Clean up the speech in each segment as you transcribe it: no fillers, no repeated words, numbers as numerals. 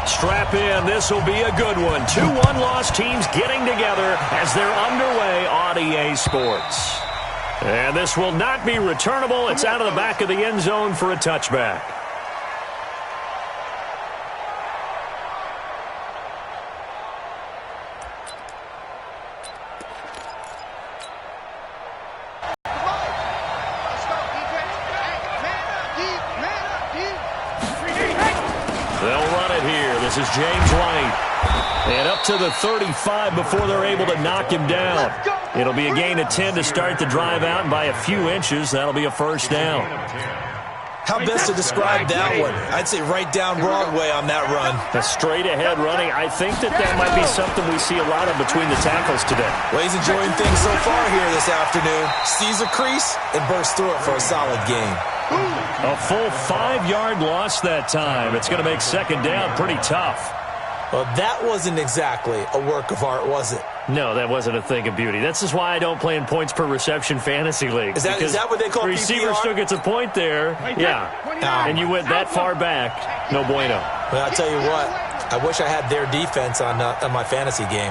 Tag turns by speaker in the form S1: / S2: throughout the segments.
S1: Strap in. This will be a good one. 2-1 loss teams getting together as they're underway on EA Sports. And this will not be returnable. It's out of the back of the end zone for a touchback. They'll run it here. This is James White. And up to the 35 before they're able to knock him down. It'll be a gain of 10 to start the drive out, and by a few inches, that'll be a first down.
S2: How best to describe that one? I'd say right down Broadway on that run.
S1: A straight-ahead running. I think that might be something we see a lot of between the tackles today.
S2: Well, he's enjoying things so far here this afternoon. Sees a crease and bursts through it for a solid gain.
S1: A full 5-yard loss that time. It's going to make second down pretty tough.
S2: Well, that wasn't exactly a work of art, was it?
S1: No, that wasn't a thing of beauty. This is why I don't play in points per reception fantasy league.
S2: Is that what they call PPR?
S1: Receiver still gets a point there. Yeah. And you went that far back. No bueno.
S2: Well, I'll tell you what. I wish I had their defense on my fantasy game.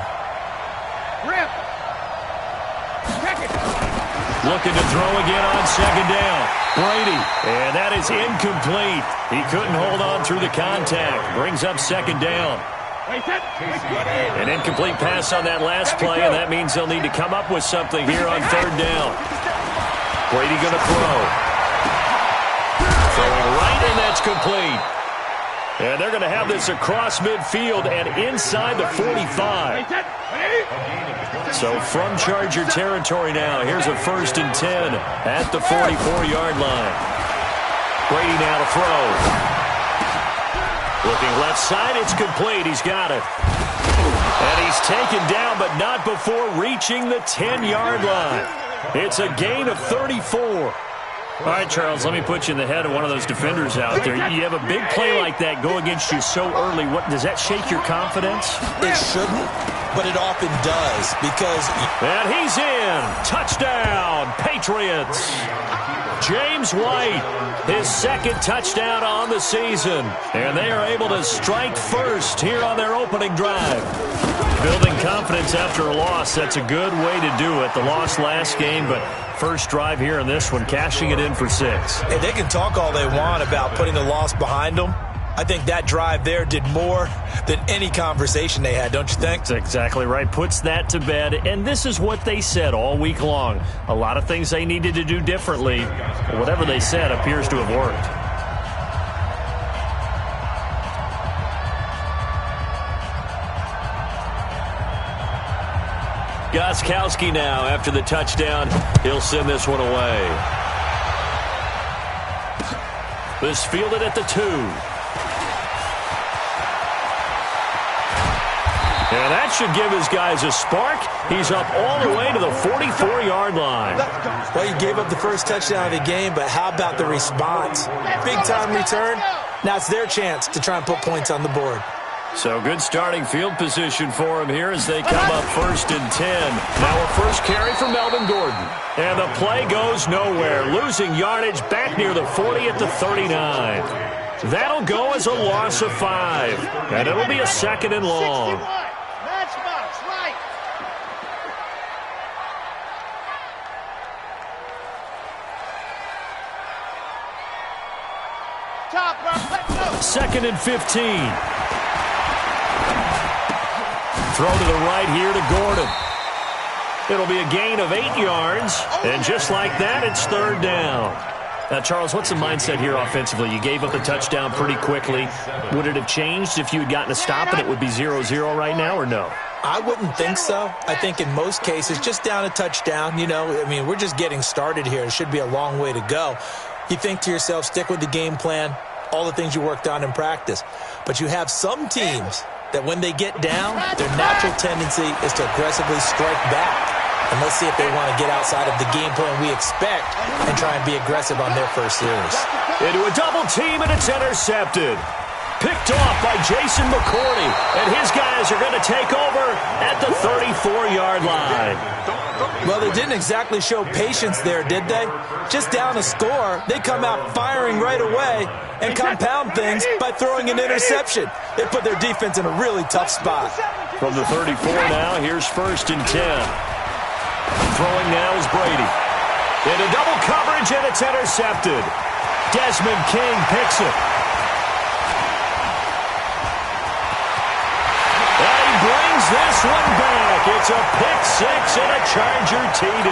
S1: Looking to throw again on second down. Brady. And that is incomplete. He couldn't hold on through the contact. Brings up second down. An incomplete pass on that last play, and that means they'll need to come up with something here on third down. Brady going to throw. Throwing right, and that's complete. And they're going to have this across midfield and inside the 45. So from Charger territory now, here's a 1st and 10 at the 44-yard line. Brady now to throw. Looking left side, it's complete. He's got it. And he's taken down, but not before reaching the 10-yard line. It's a gain of 34. All right, Charles, let me put you in the head of one of those defenders out there. You have a big play like that go against you so early. What does that shake your confidence?
S2: It shouldn't, but it often does because...
S1: And he's in. Touchdown, Patriots. James White, his second touchdown on the season. And they are able to strike first here on their opening drive. Building confidence after a loss, that's a good way to do it. The loss last game, but first drive here in this one, cashing it in for 6.
S2: And they can talk all they want about putting the loss behind them. I think that drive there did more than any conversation they had, don't you think?
S1: That's exactly right. Puts that to bed. And this is what they said all week long. A lot of things they needed to do differently. But whatever they said appears to have worked. Gostkowski now after the touchdown. He'll send this one away. This fielded at the 2. And that should give his guys a spark. He's up all the way to the 44-yard line.
S2: Well, he gave up the first touchdown of the game, but how about the response? Big-time return. Now it's their chance to try and put points on the board.
S1: So good starting field position for him here as they come up 1st and 10. Now a first carry for Melvin Gordon. And the play goes nowhere. Losing yardage back near the 40 at the 39. That'll go as a loss of 5. And it'll be a 2nd and long. Second and 15. Throw to the right here to Gordon. It'll be a gain of 8 yards. And just like that, it's third down. Now, Charles, what's the mindset here offensively? You gave up a touchdown pretty quickly. Would it have changed if you had gotten a stop and it would be 0-0 right now, or no?
S2: I wouldn't think so. I think in most cases, just down a touchdown, we're just getting started here. It should be a long way to go. You think to yourself, stick with the game plan, all the things you worked on in practice. But you have some teams that when they get down, their natural tendency is to aggressively strike back. And let's see if they want to get outside of the game plan we expect and try and be aggressive on their first series.
S1: Into a double team, and it's intercepted. picked off by Jason McCourty. And his guys are going to take over at the 34-yard line.
S2: Well, they didn't exactly show patience there, did they? Just down a score, they come out firing right away and compound things by throwing an interception. They put their defense in a really tough spot.
S1: From the 34 now, here's 1st and 10. Throwing now is Brady. Into double coverage, and it's intercepted. Desmond King picks it. And he brings this one back. It's a pick-6 and a Charger TD.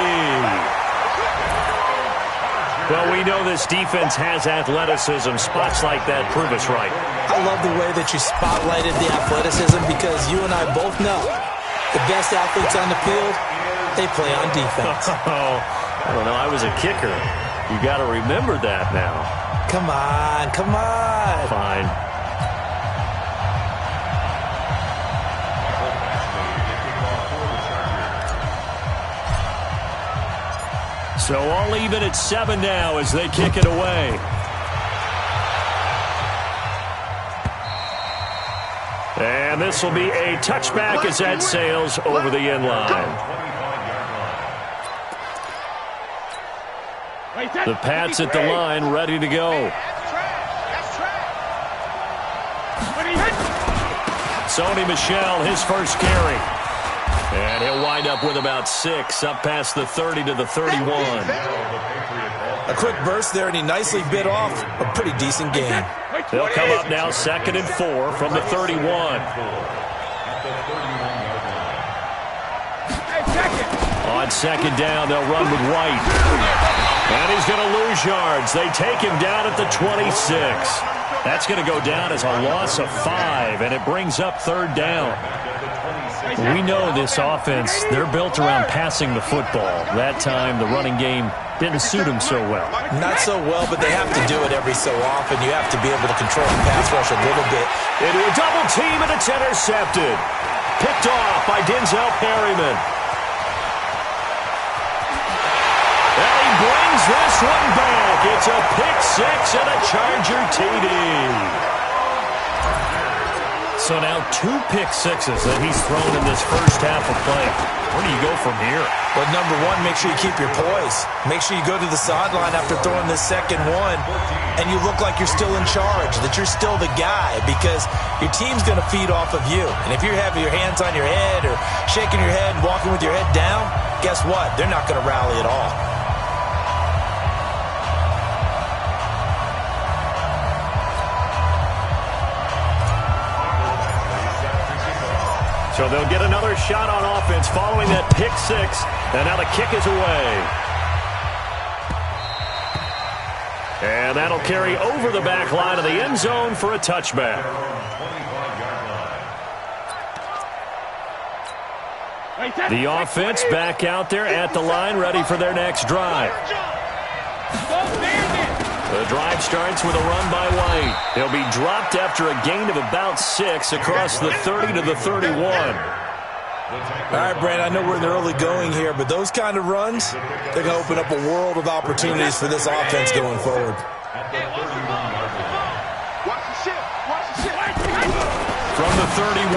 S1: Well, we know this defense has athleticism. Spots like that prove us right.
S2: I love the way that you spotlighted the athleticism because you and I both know the best athletes on the field, they play on defense.
S1: I don't know. I was a kicker. You got to remember that now.
S2: Come on, come on.
S1: Fine. So all even at 7 now as they kick it away. And this will be a touchback as that sails over the end line. The Pats at the line, ready to go. Sony Michel, his first carry. And he'll wind up with about 6, up past the 30 to the 31.
S2: A quick burst there, and he nicely bit off a pretty decent game.
S1: They'll come up now 2nd and 4 from the 31. On 2nd down, they'll run with White. And he's going to lose yards. They take him down at the 26. That's going to go down as a loss of 5, and it brings up 3rd down. We know this offense, they're built around passing the football. That time, the running game didn't suit them so well.
S2: Not so well, but they have to do it every so often. You have to be able to control the pass rush a little bit.
S1: Into a double team, and it's intercepted. Picked off by Denzel Perryman. And he brings this one back. It's a pick-6 and a Charger TD. So now 2 pick-6s that he's thrown in this first half of play. Where do you go from here?
S2: Well, number one, make sure you keep your poise. Make sure you go to the sideline after throwing this second one, and you look like you're still in charge, that you're still the guy, because your team's going to feed off of you. And if you're having your hands on your head or shaking your head and walking with your head down, guess what? They're not going to rally at all.
S1: So they'll get another shot on offense following that pick-6, and now the kick is away. And that'll carry over the back line of the end zone for a touchback. The offense back out there at the line, ready for their next drive. The drive starts with a run by White. He'll be dropped after a gain of about 6 across the 30 to the 31.
S2: All right, Brent, I know we're in the early going here, but those kind of runs, they're going to open up a world of opportunities for this offense going forward.
S1: From the 31,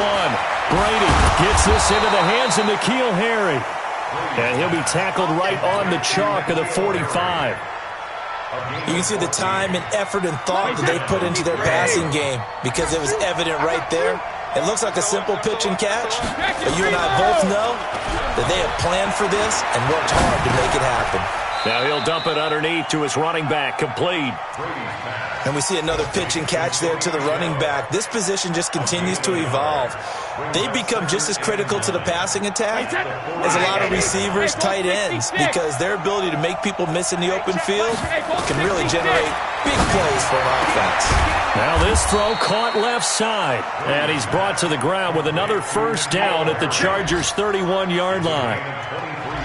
S1: Brady gets this into the hands of N'Keal Harry. And he'll be tackled right on the chalk of the 45.
S2: You can see the time and effort and thought that they put into their passing game because it was evident right there. It looks like a simple pitch and catch, but you and I both know that they have planned for this and worked hard to make it happen.
S1: Now he'll dump it underneath to his running back, complete.
S2: And we see another pitch and catch there to the running back. This position just continues to evolve. They become just as critical to the passing attack as a lot of receivers, tight ends, because their ability to make people miss in the open field can really generate big plays for an offense.
S1: Now this throw caught left side, and he's brought to the ground with another first down at the Chargers' 31-yard line.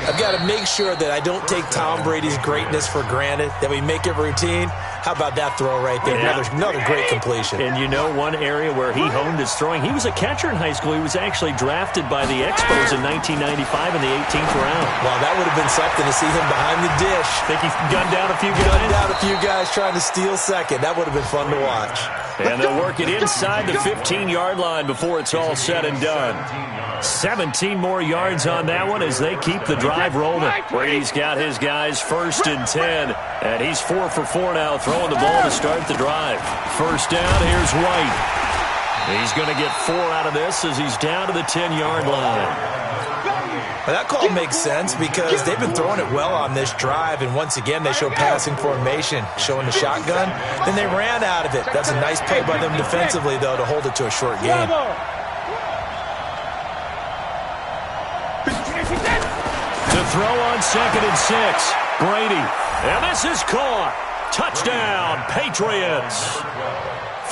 S2: I've got to make sure that I don't take Tom Brady's greatness for granted, that we make it routine. How about that throw right there?
S1: Yeah.
S2: Another great completion.
S1: And you know one area where he honed his throwing? He was a catcher in high school. He was actually drafted by the Expos in 1995 in the 18th round.
S2: Well, that would have been something to see him behind the dish.
S1: Think he gunned down a few guys?
S2: Gunned down a few guys trying to steal second. That would have been fun to watch.
S1: And they'll work it inside the 15-yard line before it's all said and done. 17 more yards on that one as they keep the drive rolling. Brady's got his guys 1st and 10, and he's 4 for 4 now, throwing the ball to start the drive. First down, here's White. He's going to get 4 out of this as he's down to the 10-yard line.
S2: Well, that call makes sense because they've been throwing it well on this drive, and once again they show passing formation, showing the shotgun. Then they ran out of it. That's a nice play by them defensively, though, to hold it to a short gain.
S1: To throw on 2nd and 6, Brady. And this is caught. Touchdown, Patriots.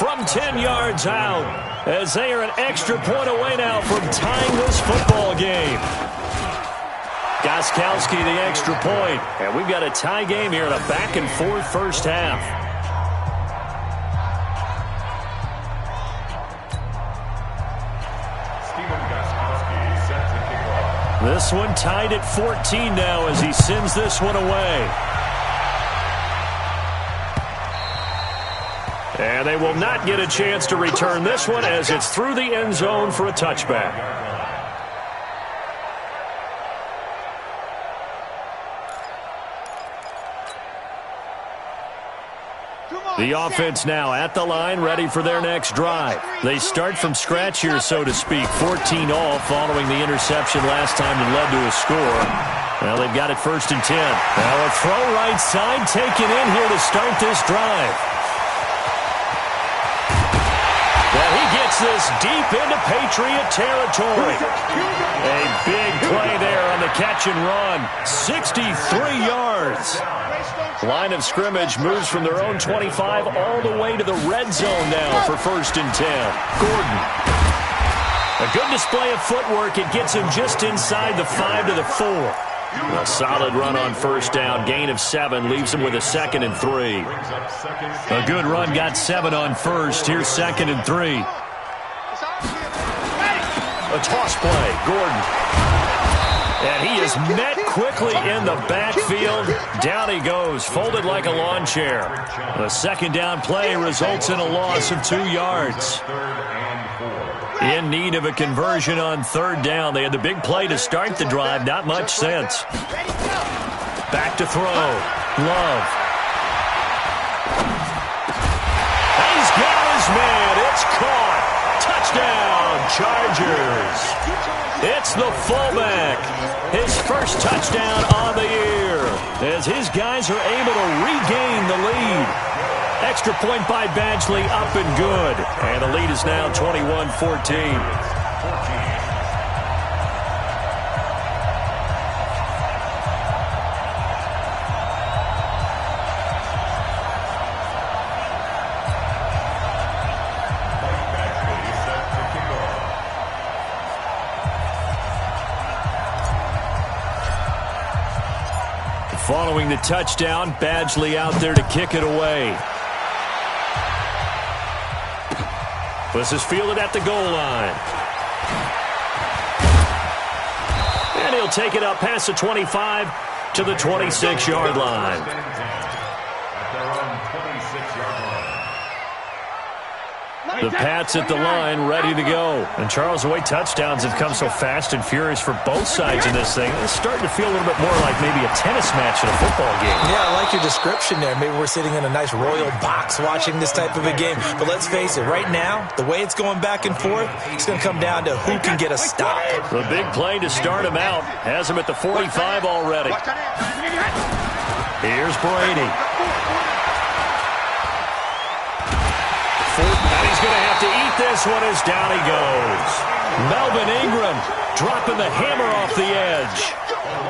S1: From 10 yards out, as they are an extra point away now from tying this football game. Gostkowski the extra point. And we've got a tie game here in a back-and-forth first half. This one tied at 14 now as he sends this one away. And they will not get a chance to return this one as it's through the end zone for a touchback. The offense now at the line, ready for their next drive. They start from scratch here, so to speak. 14 all following the interception last time that led to a score. Well, they've got it 1st and 10. Now a throw right side taken in here to start this drive. Well, he gets this deep into Patriot territory. A big play there on the catch and run. 63 yards. Line of scrimmage moves from their own 25 all the way to the red zone now for 1st and 10. Gordon. A good display of footwork. It gets him just inside the 5 to the 4. A solid run on 1st down. Gain of 7 leaves him with a 2nd and 3. A good run got 7 on 1st. Here's 2nd and 3. A toss play. Gordon. And he is met quickly in the backfield. Down he goes, folded like a lawn chair. The 2nd down play results in a loss of 2 yards. In need of a conversion on 3rd down. They had the big play to start the drive. Not much sense. Back to throw. Love. He's got his man. It's caught. Touchdown, Chargers. It's the fullback. His first touchdown on the year as his guys are able to regain the lead. Extra point by Badgley, up and good. And the lead is now 21-14. Following the touchdown, Badgley out there to kick it away. This is fielded at the goal line. And he'll take it up past the 25 to the 26-yard line. The Pats at the line, ready to go. And Charles, the way touchdowns have come so fast and furious for both sides in this thing, it's starting to feel a little bit more like maybe a tennis match in a football game.
S2: Yeah, I like your description there. Maybe we're sitting in a nice royal box watching this type of a game. But let's face it, right now, the way it's going back and forth, it's going to come down to who can get a stop.
S1: The big play to start him out has him at the 45 already. Here's Brady. And he's going to have to eat this one as down he goes. Melvin Ingram dropping the hammer off the edge.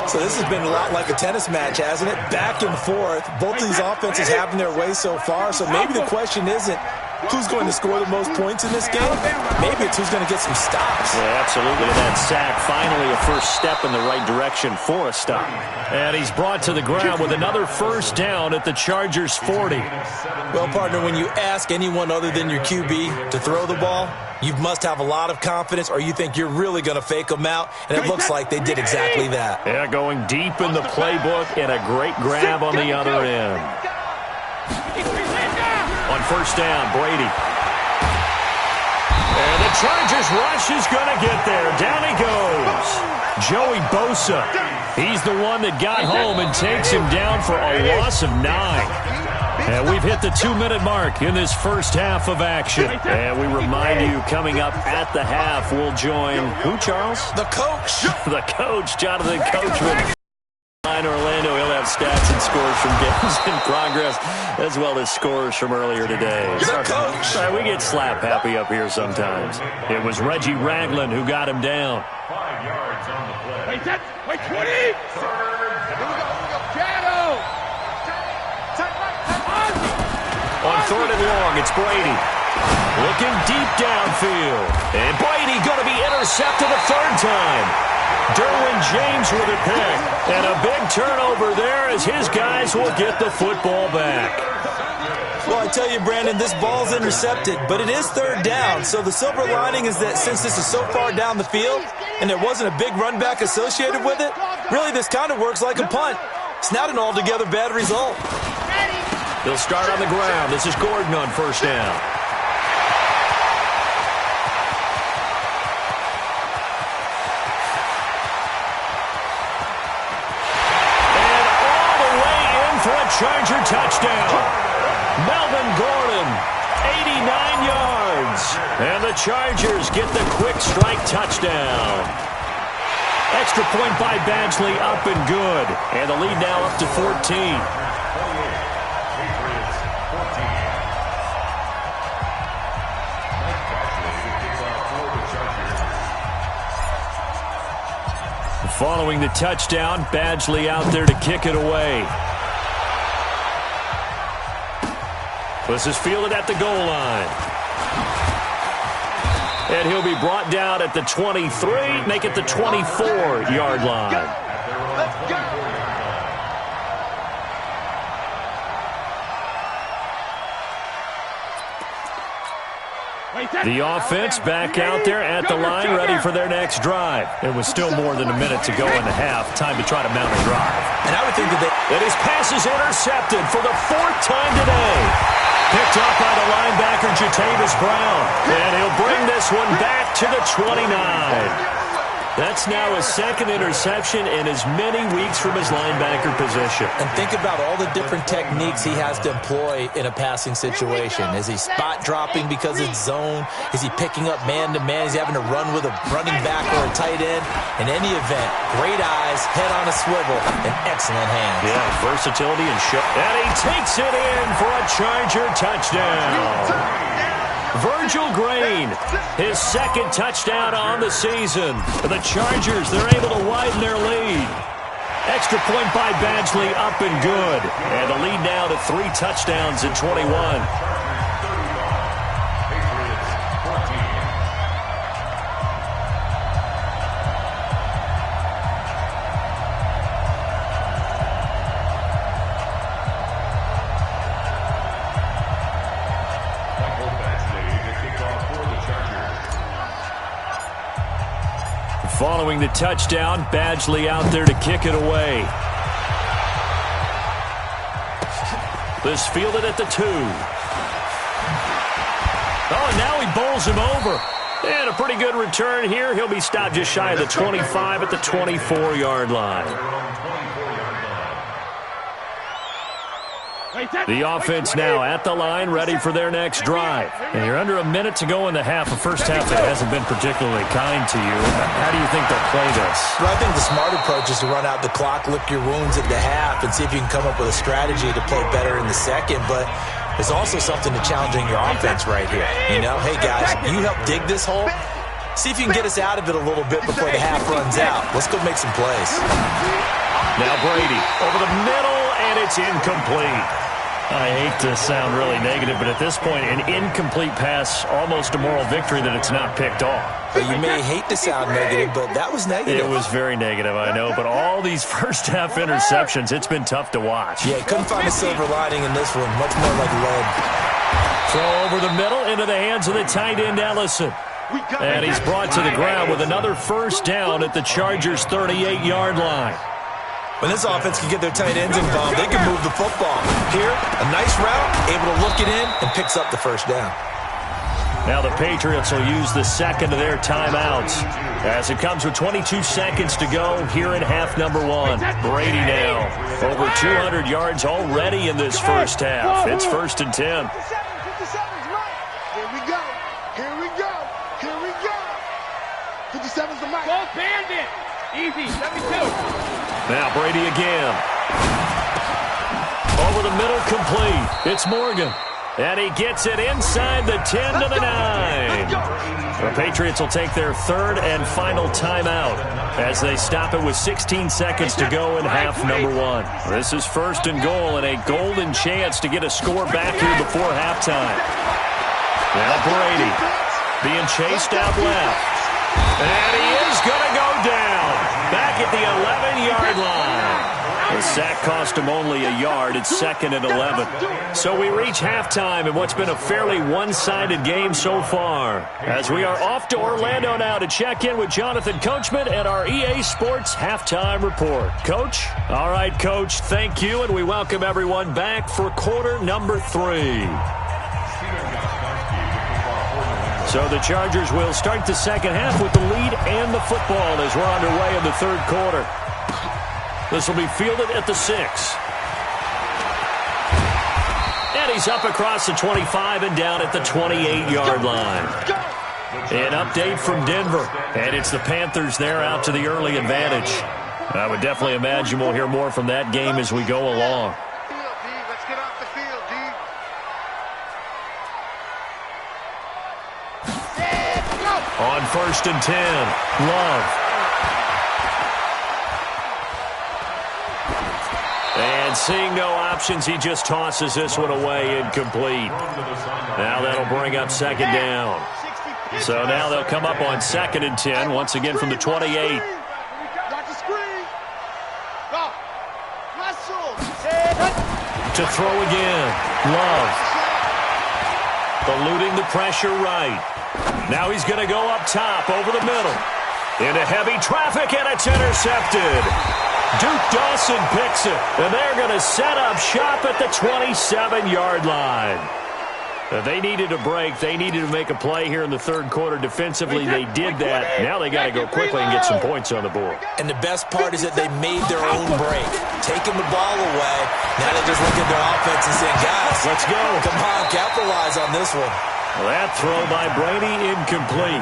S2: So this has been a lot like a tennis match, hasn't it? Back and forth. Both of these offenses having their way so far. So maybe the question isn't who's going to score the most points in this game? Maybe it's who's going to get some stops.
S1: Yeah, absolutely. That sack, finally a first step in the right direction for a stop. And he's brought to the ground with another first down at the Chargers' 40.
S2: Well, partner, when you ask anyone other than your QB to throw the ball, you must have a lot of confidence, or you think you're really going to fake them out, and it looks like they did exactly that.
S1: Yeah, going deep in the playbook and a great grab on the other end. On first down, Brady. And the Chargers rush is going to get there. Down he goes. Joey Bosa. He's the one that got home and takes him down for a loss of 9. And we've hit the 2-minute mark in this first half of action. And we remind you, coming up at the half, we'll join who, Charles?
S2: The coach.
S1: The coach, Jonathan Coachman. In Orlando, he'll have stats and scores from games in progress, as well as scores from earlier today.
S2: The coach.
S1: Sorry, we get slap happy up here sometimes. It was Reggie Ragland who got him down.
S3: 5 yards on the play. Wait, 20. Here we go. Shadow.
S1: On third and long, it's Brady. Looking deep downfield. And Brady going to be intercepted a third time. Derwin James with a pick. And a big turnover there as his guys will get the football back.
S2: Well, I tell you, Brandon, this ball's intercepted, but it is third down. So the silver lining is that since this is so far down the field and there wasn't a big run back associated with it, really this kind of works like a punt. It's not an altogether bad result.
S1: He'll start on the ground. This is Gordon on first down. Charger touchdown. Melvin Gordon, 89 yards. And the Chargers get the quick strike touchdown. Extra point by Badgley, up and good. And the lead now up to 14. Following the touchdown, Badgley out there to kick it away. This is fielded at the goal line. And he'll be brought down at the 23, make it the 24-yard line.
S3: Let's go.
S1: The offense back out there at the line, ready for their next drive. It was still more than a minute to go in the half. Time to try to mount a drive.
S2: And I would think that
S1: his pass is intercepted for the 4th time today. Picked up by the linebacker, Jatavis Brown. And he'll bring this one back to the 29. That's now his 2nd interception in as many weeks from his linebacker position.
S2: And think about all the different techniques he has to employ in a passing situation. Is he spot dropping because it's zone? Is he picking up man-to-man? Is he having to run with a running back or a tight end? In any event, great eyes, head on a swivel, and excellent hands.
S1: Yeah, versatility and show. And he takes it in for a Charger touchdown. Virgil Green, his 2nd touchdown on the season. The Chargers, they're able to widen their lead. Extra point by Badgley, up and good. And the lead now to 3 touchdowns in 21. Following the touchdown, Badgley out there to kick it away. This fielded at the 2. Oh, and now he bowls him over. And a pretty good return here. He'll be stopped just shy of the 25 at the 24-yard line. The offense now at the line, ready for their next drive. And you're under a minute to go in the half. A first half that hasn't been particularly kind to you. How do you think they'll play this?
S2: Well, I think the smart approach is to run out the clock, lick your wounds at the half, and see if you can come up with a strategy to play better in the second. But there's also something to challenging your offense right here. You know, hey, guys, you help dig this hole. See if you can get us out of it a little bit before the half runs out. Let's go make some plays.
S1: Now Brady over the middle, and it's incomplete. I hate to sound really negative, but at this point, an incomplete pass, almost a moral victory that it's not picked off.
S2: You may hate to sound negative, but that was negative.
S1: It was very negative, I know, but all these first-half interceptions, it's been tough to watch.
S2: Yeah, couldn't find a silver lining in this one. Much more like lead.
S1: Throw over the middle into the hands of the tight end, Ellison. And he's brought to the ground with another first down at the Chargers' 38-yard line.
S2: When this offense can get their tight ends involved, they can move the football. Here, a nice route, able to look it in, and picks up the first down.
S1: Now the Patriots will use the second of their timeouts as it comes with 22 seconds to go here in half number one. Brady now over 200 yards already in this first half. It's 1st and 10.
S3: Here we go. Here we go. Here we go. 57's the mic. Go bandit. Easy. 72.
S1: Now Brady again. Over the middle, complete. It's Morgan. And he gets it inside the 10 to the 9. The Patriots will take their third and final timeout as they stop it with 16 seconds to go in half number one. This is 1st and goal and a golden chance to get a score back here before halftime. Now Brady being chased out left. And he is going to go down back at the 11-yard line. The sack cost him only a yard. It's 2nd and 11. So we reach halftime in what's been a fairly one-sided game so far. As we are off to Orlando now to check in with Jonathan Coachman and our EA Sports Halftime Report. Coach? All right, Coach, thank you, and we welcome everyone back for quarter number 3. So the Chargers will start the second half with the lead and the football as we're underway in the third quarter. This will be fielded at the 6. And he's up across the 25 and down at the 28-yard line. An update from Denver. And it's the Panthers there out to the early advantage. I would definitely imagine we'll hear more from that game as we go along.
S3: Let's get off the field, D.
S1: On 1st and 10, Love. And seeing no options, he just tosses this one away, incomplete. Now that'll bring up 2nd down. So now they'll come up on 2nd and 10, once again from the 28. To throw again, Love. Eluding the pressure right. Now he's going to go up top over the middle. Into heavy traffic, and it's intercepted. Duke Dawson picks it, and they're going to set up shop at the 27-yard line. They needed a break. They needed to make a play here in the third quarter. Defensively, they did that. Now they got to go quickly and get some points on the board.
S2: And the best part is that they made their own break, taking the ball away. Now they just look at their offense and say, guys,
S1: let's go.
S2: Come on, capitalize on this one.
S1: That throw by Brady, incomplete.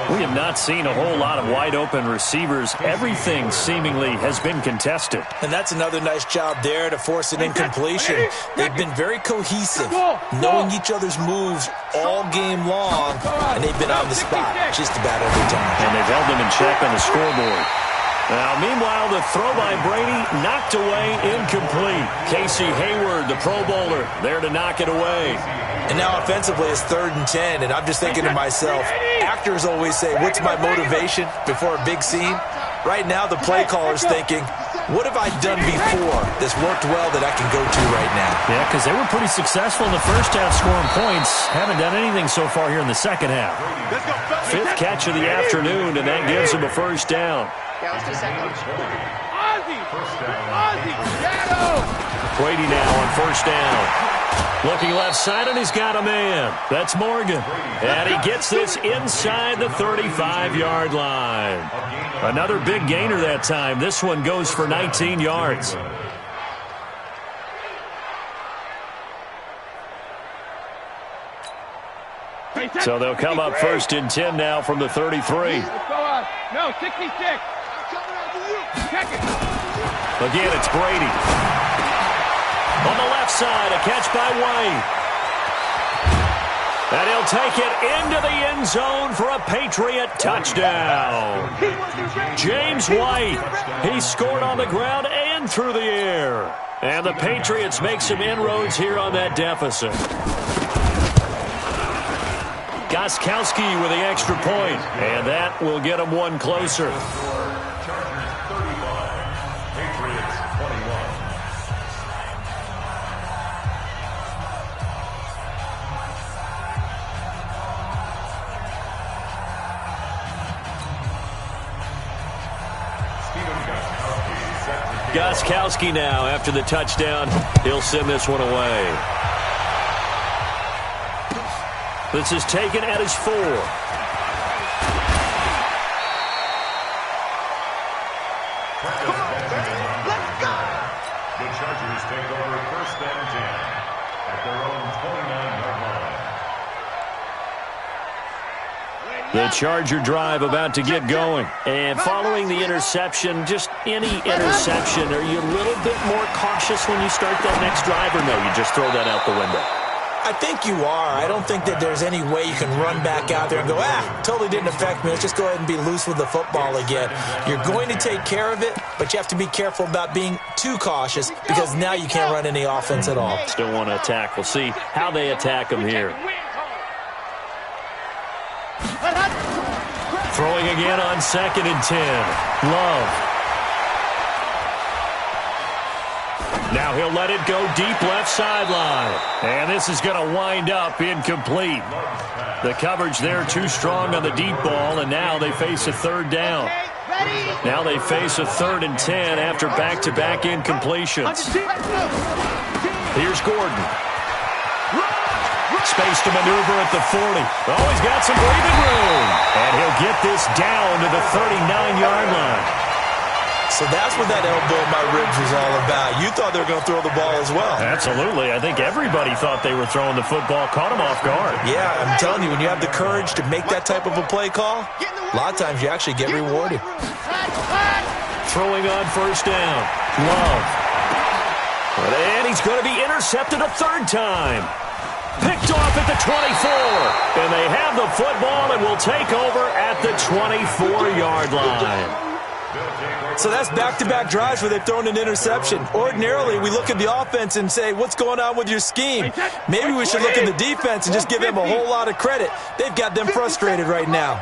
S1: We have not seen a whole lot of wide-open receivers. Everything seemingly has been contested.
S2: And that's another nice job there to force an incompletion. They've been very cohesive, knowing each other's moves all game long, and they've been on the spot just about every time.
S1: And they've held them in check on the scoreboard. Now, meanwhile, the throw by Brady knocked away, incomplete. Casey Hayward, the Pro Bowler, there to knock it away.
S2: And now offensively it's 3rd and 10, and I'm just thinking to myself, actors always say, what's my motivation before a big scene? Right now the play caller's thinking, what have I done before that's worked well that I can go to right now?
S1: Yeah, because they were pretty successful in the first half scoring points. Haven't done anything so far here in the second half. 5th catch of the afternoon, and that gives them a first down.
S3: Yeah, let's do second. Ozzy! Ozzy! Shadow!
S1: Brady now on 1st down. Looking left side, and he's got a man. That's Morgan. And he gets this inside the 35-yard line. Another big gainer that time. This one goes for 19 yards. So they'll come up 1st and 10 now from the 33.
S3: No, 66. Check it.
S1: Again, it's Brady. On the left side, a catch by White. And he'll take it into the end zone for a Patriot touchdown. James White, he scored on the ground and through the air. And the Patriots make some inroads here on that deficit. Gostkowski with the extra point, and that will get them one closer. Gostkowski now after the touchdown. He'll send this one away. This is taken at his 4.
S4: The Chargers take over first and 10 at their own 29-yard line.
S1: The Charger drive about to get going. And following the interception, just any interception, are you a little bit more cautious when you start that next drive, or no, you just throw that out the window?
S2: I think you are. I don't think that there's any way you can run back out there and go, totally didn't affect me. Let's just go ahead and be loose with the football again. You're going to take care of it, but you have to be careful about being too cautious because now you can't run any offense at all.
S1: Still want to attack. We'll see how they attack him here. Throwing again on 2nd and 10. Love. Now he'll let it go deep left sideline. And this is going to wind up incomplete. The coverage there too strong on the deep ball, and now they face a 3rd down. Now they face a 3rd and 10 after back-to-back incompletions. Here's Gordon. Space to maneuver at the 40. Oh, he's got some breathing room. And he'll get this down to the 39-yard line.
S2: So that's what that elbow in my ribs was all about. You thought they were going to throw the ball as well.
S1: Absolutely. I think everybody thought they were throwing the football. Caught him off guard.
S2: Yeah, I'm telling you, when you have the courage to make that type of a play call, a lot of times you actually get rewarded.
S1: Throwing on 1st down. Love. And he's going to be intercepted a 3rd time. Picked off at the 24. And they have the football and will take over at the 24-yard line.
S2: So that's back-to-back drives where they've thrown an interception. Ordinarily, we look at the offense and say, what's going on with your scheme? Maybe we should look at the defense and just give them a whole lot of credit. They've got them frustrated right now.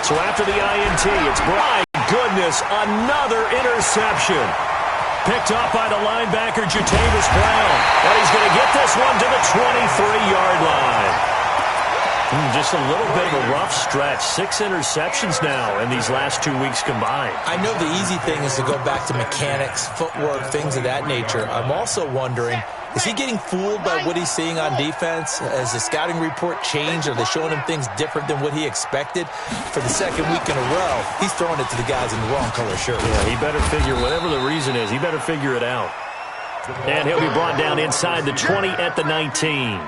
S1: So after the INT, it's my goodness, another interception. Picked up by the linebacker, Jatavis Brown. And he's going to get this one to the 23-yard line. Just a little bit of a rough stretch. 6 interceptions now in these last 2 weeks combined.
S2: I know the easy thing is to go back to mechanics, footwork, things of that nature. I'm also wondering, is he getting fooled by what he's seeing on defense? Has the scouting report changed? Are they showing him things different than what he expected? For the 2nd week in a row, he's throwing it to the guys in the wrong color shirt.
S1: Yeah, he better figure, whatever the reason is, he better figure it out. And he'll be brought down inside the 20 at the 19.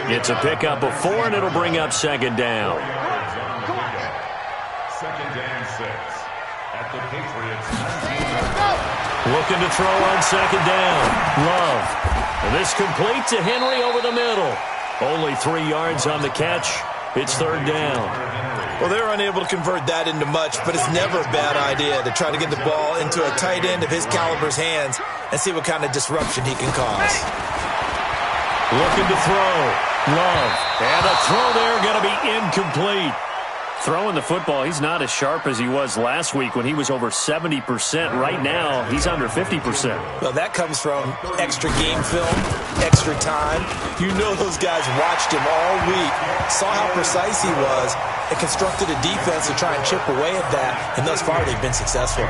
S1: It's a pickup of 4, and it'll bring up 2nd down.
S4: 2nd and 6 at the Patriots.
S1: Looking to throw on 2nd down. Love. And this complete to Henry over the middle. Only 3 yards on the catch. It's 3rd down.
S2: Well, they were unable to convert that into much, but it's never a bad idea to try to get the ball into a tight end of his caliber's hands and see what kind of disruption he can cause.
S1: Looking to throw. Love. And a throw there going to be incomplete. Throwing the football, he's not as sharp as he was last week when he was over 70%. Right now, he's under 50%.
S2: Well, that comes from extra game film, extra time. You know those guys watched him all week, saw how precise he was, and constructed a defense to try and chip away at that, and thus far they've been successful.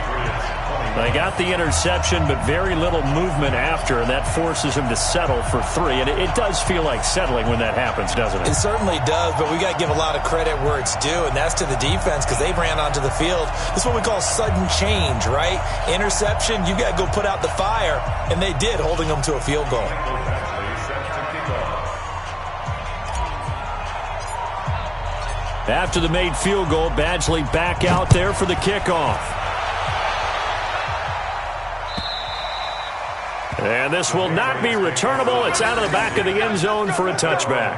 S1: They got the interception, but very little movement after, and that forces him to settle for 3. And it does feel like settling when that happens, doesn't it?
S2: It certainly does, but we got to give a lot of credit where it's due, and that's to the defense because they ran onto the field. This is what we call sudden change, right? Interception, you got to go put out the fire, and they did, holding them to a field goal.
S1: After the made field goal, Badgley back out there for the kickoff. And this will not be returnable. It's out of the back of the end zone for a touchback.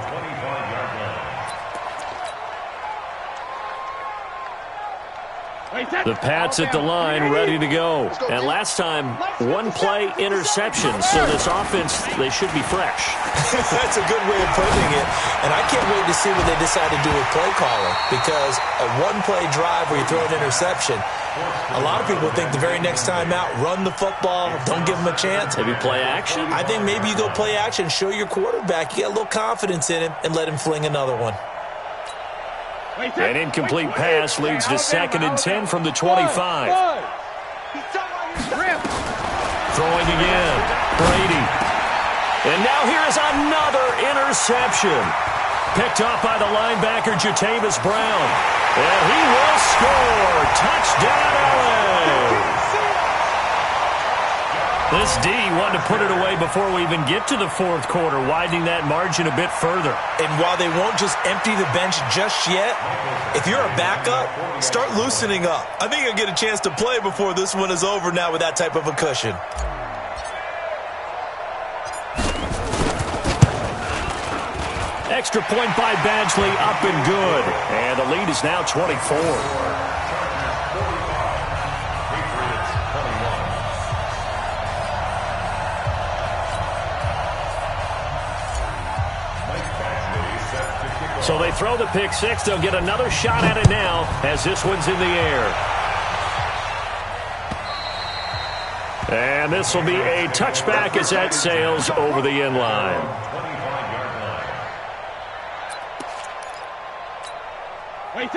S1: The Pats at the line, ready to go. And last time, one-play interception. So this offense, they should be fresh.
S2: That's a good way of putting it. And I can't wait to see what they decide to do with play calling. Because a one-play drive where you throw an interception, a lot of people think the very next time out, run the football, don't give them a chance.
S1: Maybe play action?
S2: I think maybe you go play action, show your quarterback, you get a little confidence in him, and let him fling another one.
S1: An incomplete pass leads to 2nd and 10 from the 25. Throwing again. Brady. And now here's another interception. Picked off by the linebacker, Jatavis Brown. And he will score. Touchdown, LA. This D wanted to put it away before we even get to the 4th quarter, widening that margin a bit further.
S2: And while they won't just empty the bench just yet, if you're a backup, start loosening up. I think you'll get a chance to play before this one is over now with that type of a cushion.
S1: Extra point by Badgley, up and good. And the lead is now 24. So they throw the pick six. They'll get another shot at it now as this one's in the air. And this will be a touchback as that sails over the end line.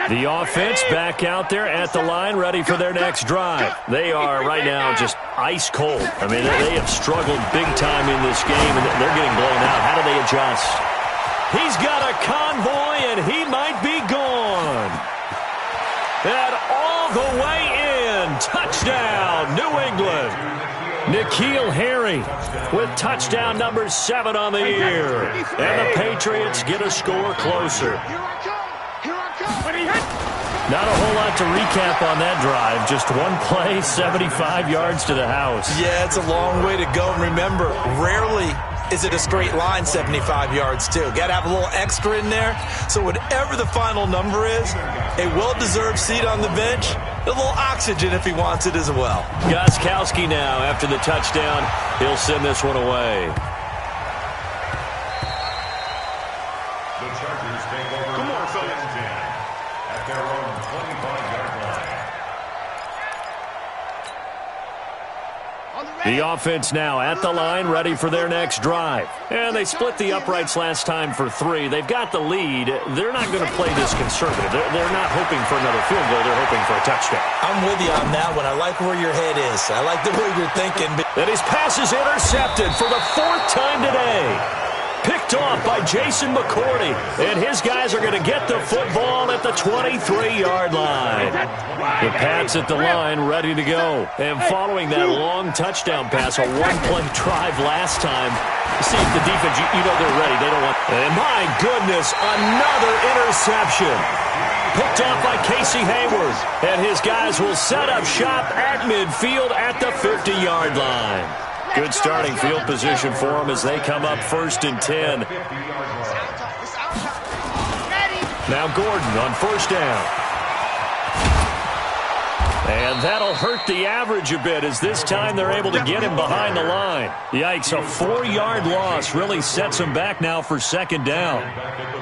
S1: The offense back out there at the line, ready for their next drive. They are right now just ice cold. I mean, they have struggled big time in this game, and they're getting blown out. How do they adjust? He's got a convoy, and he might be gone. And all the way in. Touchdown, New England. N'Keal Harry with touchdown number 7 on the year. And the Patriots get a score closer. Not a whole lot to recap on that drive. Just one play, 75 yards to the house.
S2: Yeah, it's a long way to go. And remember, rarely is it a straight line 75 yards, too. Got to have a little extra in there. So whatever the final number is, a well-deserved seat on the bench, a little oxygen if he wants it as well.
S1: Gostkowski now, after the touchdown, he'll send this one away.
S4: The Chargers take over first and 10 at their own 25-yard line.
S1: The offense now at the line, ready for their next drive. And they split the uprights last time for 3. They've got the lead. They're not going to play this conservative. They're not hoping for another field goal. They're hoping for a touchdown.
S2: I'm with you on that one. I like where your head is. I like the way you're thinking.
S1: And his pass is intercepted for the 4th time today. Picked off by Jason McCourty. And his guys are going to get the football at the 23-yard line. The Pats at the line, ready to go. And following that long touchdown pass, a one-play drive last time. See, the defense, you know they're ready. They don't want... And my goodness, another interception. Picked off by Casey Hayward. And his guys will set up shop at midfield at the 50-yard line. Good starting field position for them as they come up 1st and 10. Now Gordon on 1st down. And that'll hurt the average a bit as this time they're able to get him behind the line. Yikes, a 4-yard loss really sets him back now for 2nd down.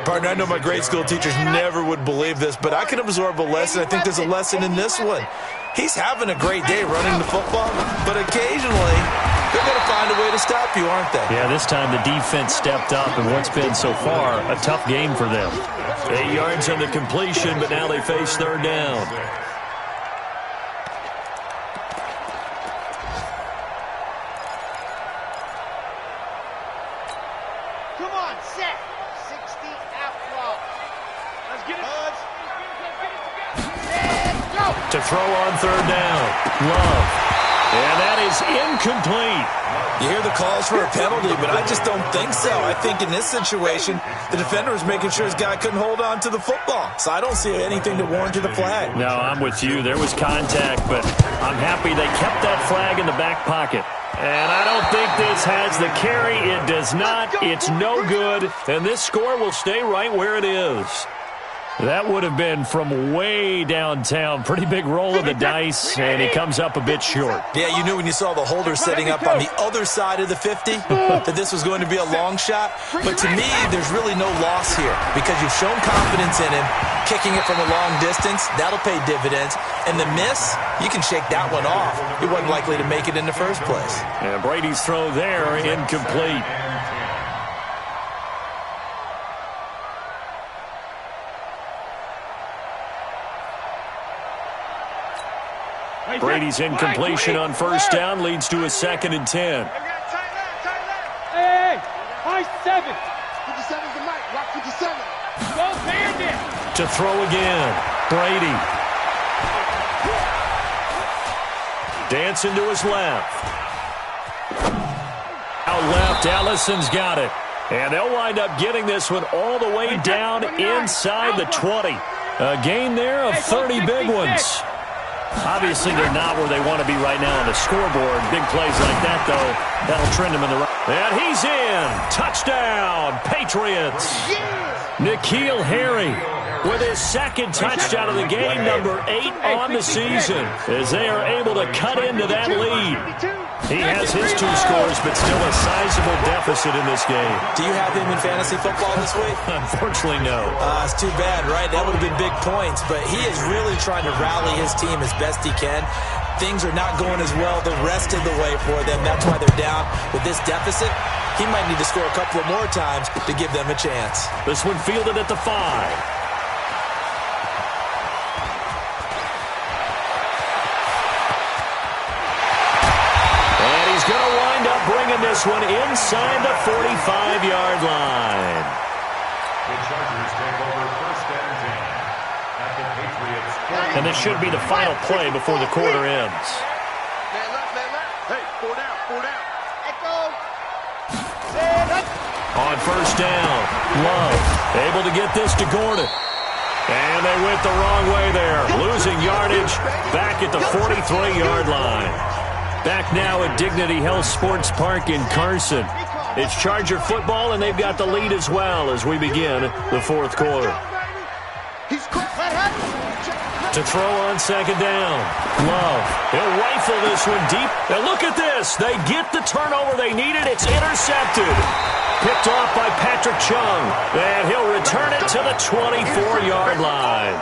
S2: Partner, I know my grade school teachers never would believe this, but I can absorb a lesson. I think there's a lesson in this one. He's having a great day running the football, but occasionally they're going to find a way to stop you, aren't they?
S1: Yeah, this time the defense stepped up in what's been so far a tough game for them. 8 yards on the completion, but now they face 3rd down.
S3: Come on, set. 60 outlaw. Let's get it. Let's go.
S1: To throw on 3rd down. Love. And that is incomplete.
S2: You hear the calls for a penalty, but I just don't think so. I think in this situation, the defender was making sure his guy couldn't hold on to the football. So I don't see anything to warrant the flag.
S1: No, I'm with you. There was contact, but I'm happy they kept that flag in the back pocket. And I don't think this has the carry. It does not. It's no good. And this score will stay right where it is. That would have been from way downtown. Pretty big roll of the dice, and he comes up a bit short.
S2: Yeah, you knew when you saw the holder setting up on the other side of the 50 that this was going to be a long shot. But to me, there's really no loss here because you've shown confidence in him. Kicking it from a long distance, that'll pay dividends. And the miss, you can shake that one off. He wasn't likely to make it in the first place.
S1: And Brady's throw there, incomplete. Brady's incompletion on first down leads to a 2nd and 10.
S3: Hey, high 7. 57's the mic. Rock 57. Go Bandit.
S1: To throw again. Brady. Dancing to his left. Out left, Allison's got it. And they'll wind up getting this one all the way down inside the 20. A gain there of 30 big ones. Obviously, they're not where they want to be right now on the scoreboard. Big plays like that, though, that'll trend them in the right. And he's in. Touchdown, Patriots. N'Keal Harry with his 2nd touchdown of the game, number 8 on the season, as they are able to cut into that lead. He has his 2 scores, but still a sizable deficit in this game.
S2: Do you have him in fantasy football this week?
S1: Unfortunately, no.
S2: It's too bad, right? That would have been big points, but he is really trying to rally his team as best he can. Things are not going as well the rest of the way for them. That's why they're down. With this deficit, he might need to score a couple of more times to give them a chance.
S1: This one fielded at the 5. Going to wind up bringing this one inside the 45-yard line.
S4: The Chargers take over 1st and 10 at the Patriots.
S1: And this should be the final play before the quarter ends.
S3: Man left, man left. Hey, 4 down, 4 down. Echo.
S1: On first down, Love able to get this to Gordon. And they went the wrong way there, losing yardage back at the 43-yard line. Back now at Dignity Health Sports Park in Carson. It's Charger football, and they've got the lead as well as we begin the 4th quarter. To throw on 2nd down. Love. He'll rifle this one deep. And look at this. They get the turnover they needed. It's intercepted. Picked off by Patrick Chung. And he'll return it to the 24-yard line.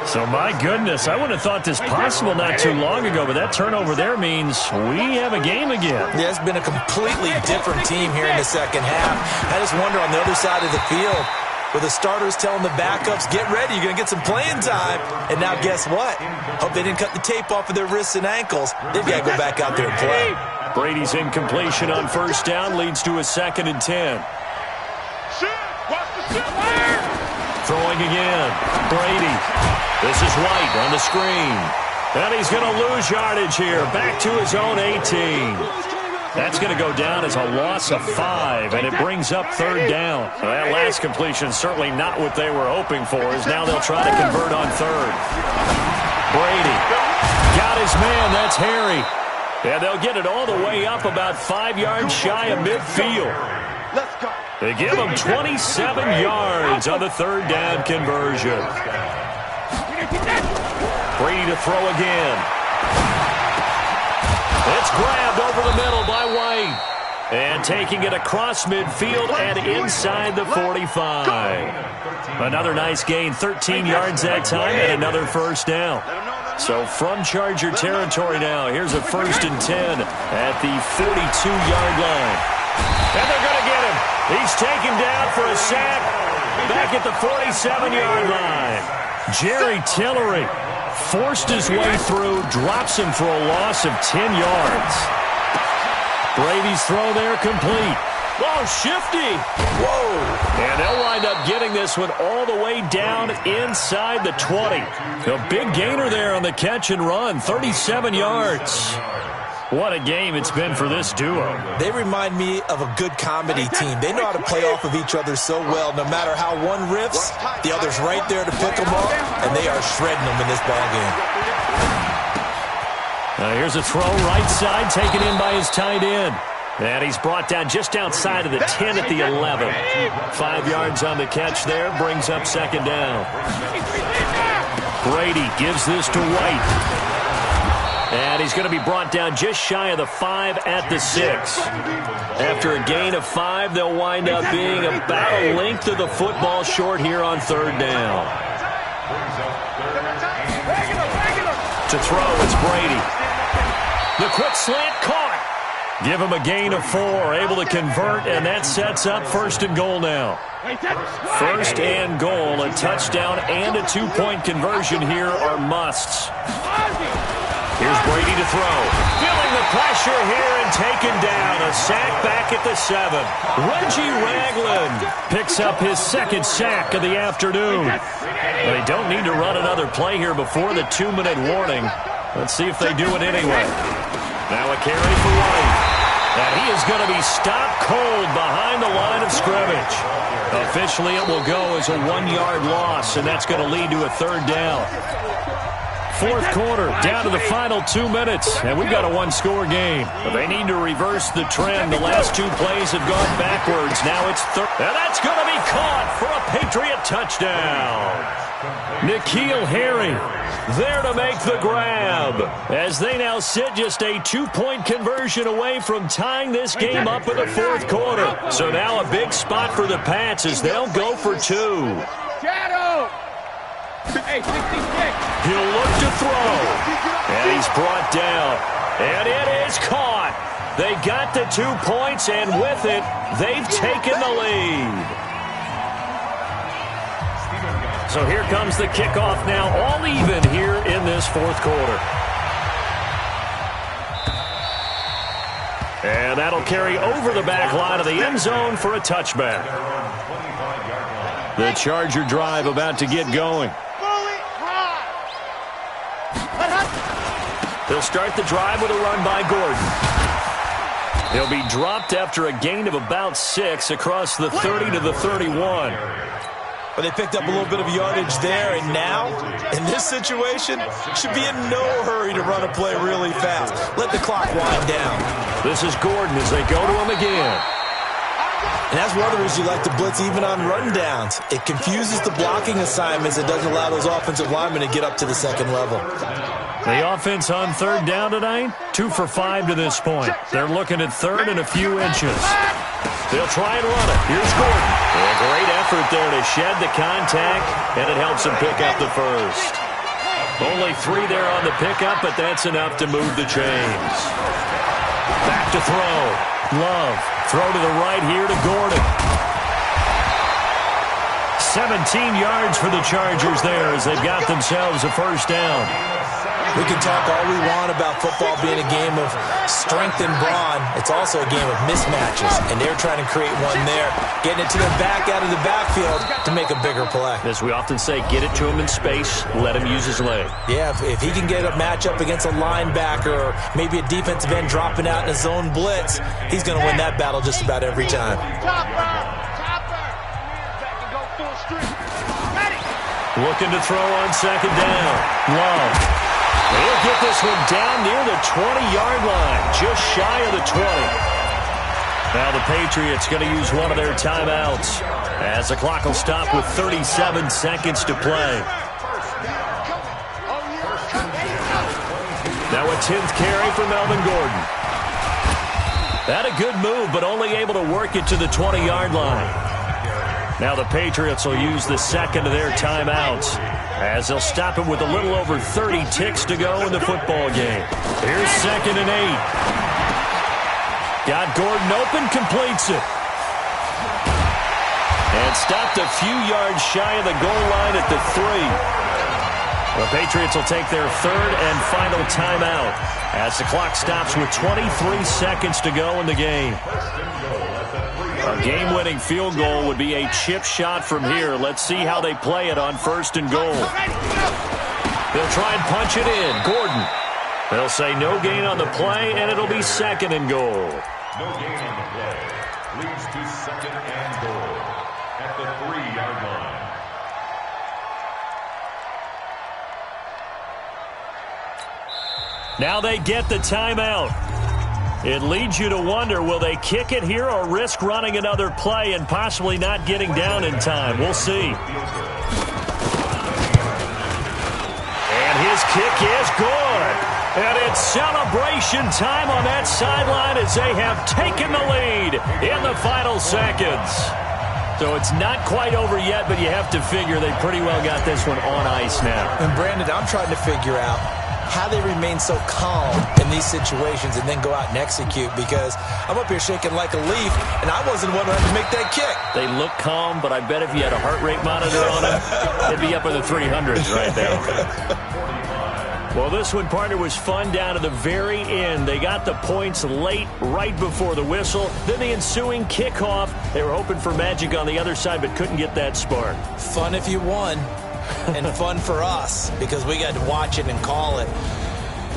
S1: So, my goodness, I wouldn't have thought this possible not too long ago, but that turnover there means we have a game again.
S2: Yeah, it's been a completely different team here in the second half. I just wonder on the other side of the field, with the starters telling the backups, get ready, you're going to get some playing time. And now guess what? Hope they didn't cut the tape off of their wrists and ankles. They've got to go back out there and play.
S1: Brady's incompletion on first down leads to a 2nd and 10. Throwing again. Brady. This is White on the screen. And he's going to lose yardage here. Back to his own 18. That's going to go down as a loss of 5, and it brings up 3rd down. That last completion certainly not what they were hoping for, as now they'll try to convert on 3rd. Brady got his man. That's Harry. And they'll get it all the way up about 5 yards shy of midfield. They give him 27 yards on the 3rd down conversion. Brady to throw again. It's grabbed over the middle by White. And taking it across midfield and inside the 45. Another nice gain, 13 yards that time, and another first down. So from Charger territory now, here's a 1st and 10 at the 42-yard line. And they're going to get him. He's taken down for a sack back at the 47-yard line. Jerry Tillery forced his way through, drops him for a loss of 10 yards. Brady's throw there complete. Oh, shifty. Whoa. And they'll wind up getting this one all the way down inside the 20. A big gainer there on the catch and run, 37 yards. What a game it's been for this duo.
S2: They remind me of a good comedy team. They know how to play off of each other so well. No matter how one riffs, the other's right there to pick them up, and they are shredding them in this ballgame.
S1: Here's a throw right side, taken in by his tight end. And he's brought down just outside of the 10 at the 11. 5 yards on the catch there, brings up second down. Brady gives this to White. And he's going to be brought down just shy of the 5 at the 6. After a gain of 5, they'll wind up being about a length of the football short here on third down. To throw, it's Brady. The quick slant caught. Give him a gain of 4, able to convert, and that sets up first and goal now. First and goal, a touchdown and a 2-point conversion here are musts. Here's Brady to throw. Feeling the pressure here and taken down. A sack back at the 7. Reggie Ragland picks up his second sack of the afternoon. They don't need to run another play here before the 2-minute warning. Let's see if they do it anyway. Now a carry for White. And he is going to be stopped cold behind the line of scrimmage. Officially, it will go as a 1-yard loss, and that's going to lead to a third down. Fourth quarter, down to the final 2 minutes, and we've got a one-score game. But they need to reverse the trend. The last 2 plays have gone backwards. Now it's third. And that's going to be caught for a Patriot touchdown. N'Keal Harry there to make the grab, as they now sit just a 2-point conversion away from tying this game up in the fourth quarter. So now a big spot for the Pats as they'll go for 2.
S3: Shadow! Hey, 66.
S1: He'll look to throw. And he's brought down. And it is caught. They got the 2 points, and with it, they've taken the lead. So here comes the kickoff now, all even here in this fourth quarter. And that'll carry over the back line of the end zone for a touchback. The Charger drive about to get going. They'll start the drive with a run by Gordon. He'll be dropped after a gain of about 6 across the 30 to the 31.
S2: But they picked up a little bit of yardage there, and now, in this situation, should be in no hurry to run a play really fast. Let the clock wind down.
S1: This is Gordon as they go to him again.
S2: And that's one of the reasons you like to blitz even on rundowns. It confuses the blocking assignments. It doesn't allow those offensive linemen to get up to the second level.
S1: The offense on third down tonight, 2 for 5 to this point. They're looking at third and a few inches. They'll try and run it. Here's Gordon. A great effort there to shed the contact, and it helps him pick up the first. Only 3 there on the pickup, but that's enough to move the chains. Back to throw. Love. Throw to the right here to Gordon. 17 yards for the Chargers there as they've got themselves a first down.
S2: We can talk all we want about football being a game of strength and brawn. It's also a game of mismatches, and they're trying to create one there, getting it to the back out of the backfield to make a bigger play.
S1: As we often say, get it to him in space, let him use his leg.
S2: Yeah, if he can get a matchup against a linebacker or maybe a defensive end dropping out in a zone blitz, he's going to win that battle just about every time.
S1: Looking to throw on second down. Love. He'll get this one down near the 20-yard line, just shy of the 20. Now the Patriots going to use one of their timeouts as the clock will stop with 37 seconds to play. Now a 10th carry for Melvin Gordon. Had a good move, but only able to work it to the 20-yard line. Now the Patriots will use the second of their timeouts as they'll stop it with a little over 30 ticks to go in the football game. Here's 2nd and 8. Got Gordon open, completes it. And stopped a few yards shy of the goal line at the 3. The Patriots will take their third and final timeout as the clock stops with 23 seconds to go in the game. A game-winning field goal would be a chip shot from here. Let's see how they play it on 1st and goal. They'll try and punch it in. Gordon. They'll say no gain on the play, and it'll be 2nd and goal.
S4: No gain on the play. Leads to 2nd and goal at the 3-yard line.
S1: Now they get the timeout. It leads you to wonder, will they kick it here or risk running another play and possibly not getting down in time? We'll see. And his kick is good. And it's celebration time on that sideline as they have taken the lead in the final seconds. So it's not quite over yet, but you have to figure they pretty well got this one on ice now.
S2: And Brandon, I'm trying to figure out how they remain so calm in these situations and then go out and execute, because I'm up here shaking like a leaf, and I wasn't one who had to make that kick.
S1: They look calm, but I bet if you had a heart rate monitor on them, it'd be up in the 300s right now. Well, this one, partner, was fun down to the very end. They got the points late, right before the whistle. Then the ensuing kickoff. They were hoping for magic on the other side, but couldn't get that spark.
S2: Fun if you won, and fun for us, because we got to watch it and call it.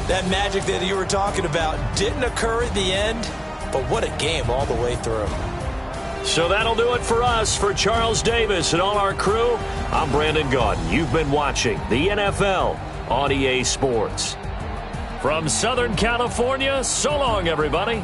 S2: That magic that you were talking about didn't occur at the end, but what a game all the way through.
S1: So that'll do it for us. For Charles Davis and all our crew, I'm Brandon Gaudin. You've been watching the NFL on EA Sports. From Southern California, so long, everybody.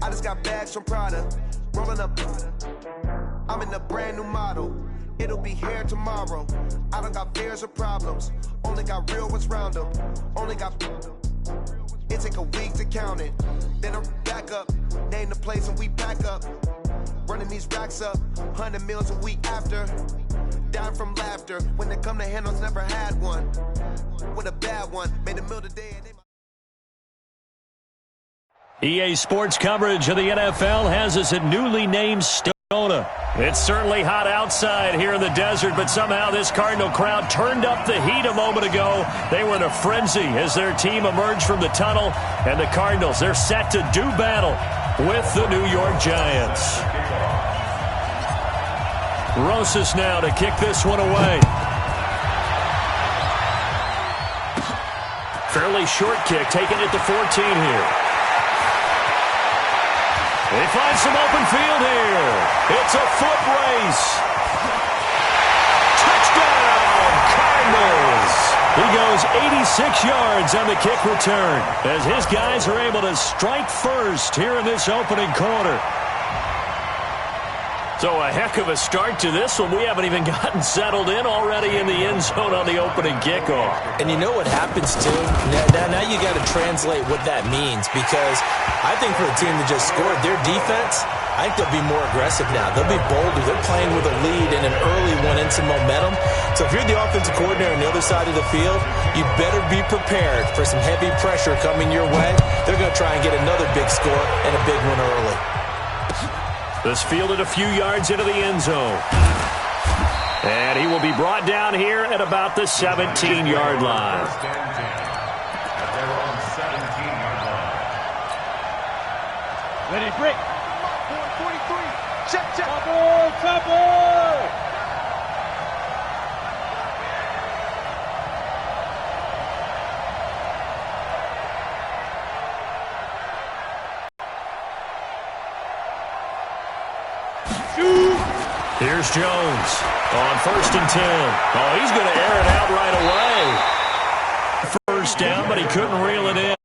S5: I just got bags from Prada, rolling up. I'm in a brand new model. It'll be here tomorrow. I don't got fears or problems. Only got real ones round them. Only got. It take a week to count it. Then I back up, name the place and we pack up. Running these racks up, 100 meals a week after. Dying from laughter. When they come to handles, never had one. With a bad one, made a meal today. And
S1: EA Sports coverage of the NFL has us at newly named Stona. It's certainly hot outside here in the desert, but somehow this Cardinal crowd turned up the heat a moment ago. They were in a frenzy as their team emerged from the tunnel, and the Cardinals, they're set to do battle with the New York Giants. Rosas now to kick this one away. Fairly short kick, taking it to 14 here. They find some open field here. It's a foot race. Touchdown, Cardinals. He goes 86 yards on the kick return as his guys are able to strike first here in this opening quarter. So a heck of a start to this one. We haven't even gotten settled in already in the end zone on the opening kickoff.
S2: And you know what happens, too? Now you got to translate what that means, because I think for a team that just scored, their defense, I think they'll be more aggressive now. They'll be bolder. They're playing with a lead and an early one and some momentum. So if you're the offensive coordinator on the other side of the field, you better be prepared for some heavy pressure coming your way. They're going to try and get another big score and a big one early.
S1: This fielded a few yards into the end zone. And he will be brought down here at about the 17-yard line.
S3: Ready, break. 43. Check. Trouble.
S1: Here's Jones on 1st and 10. Oh, he's going to air it out right away. First down, but he couldn't reel it in.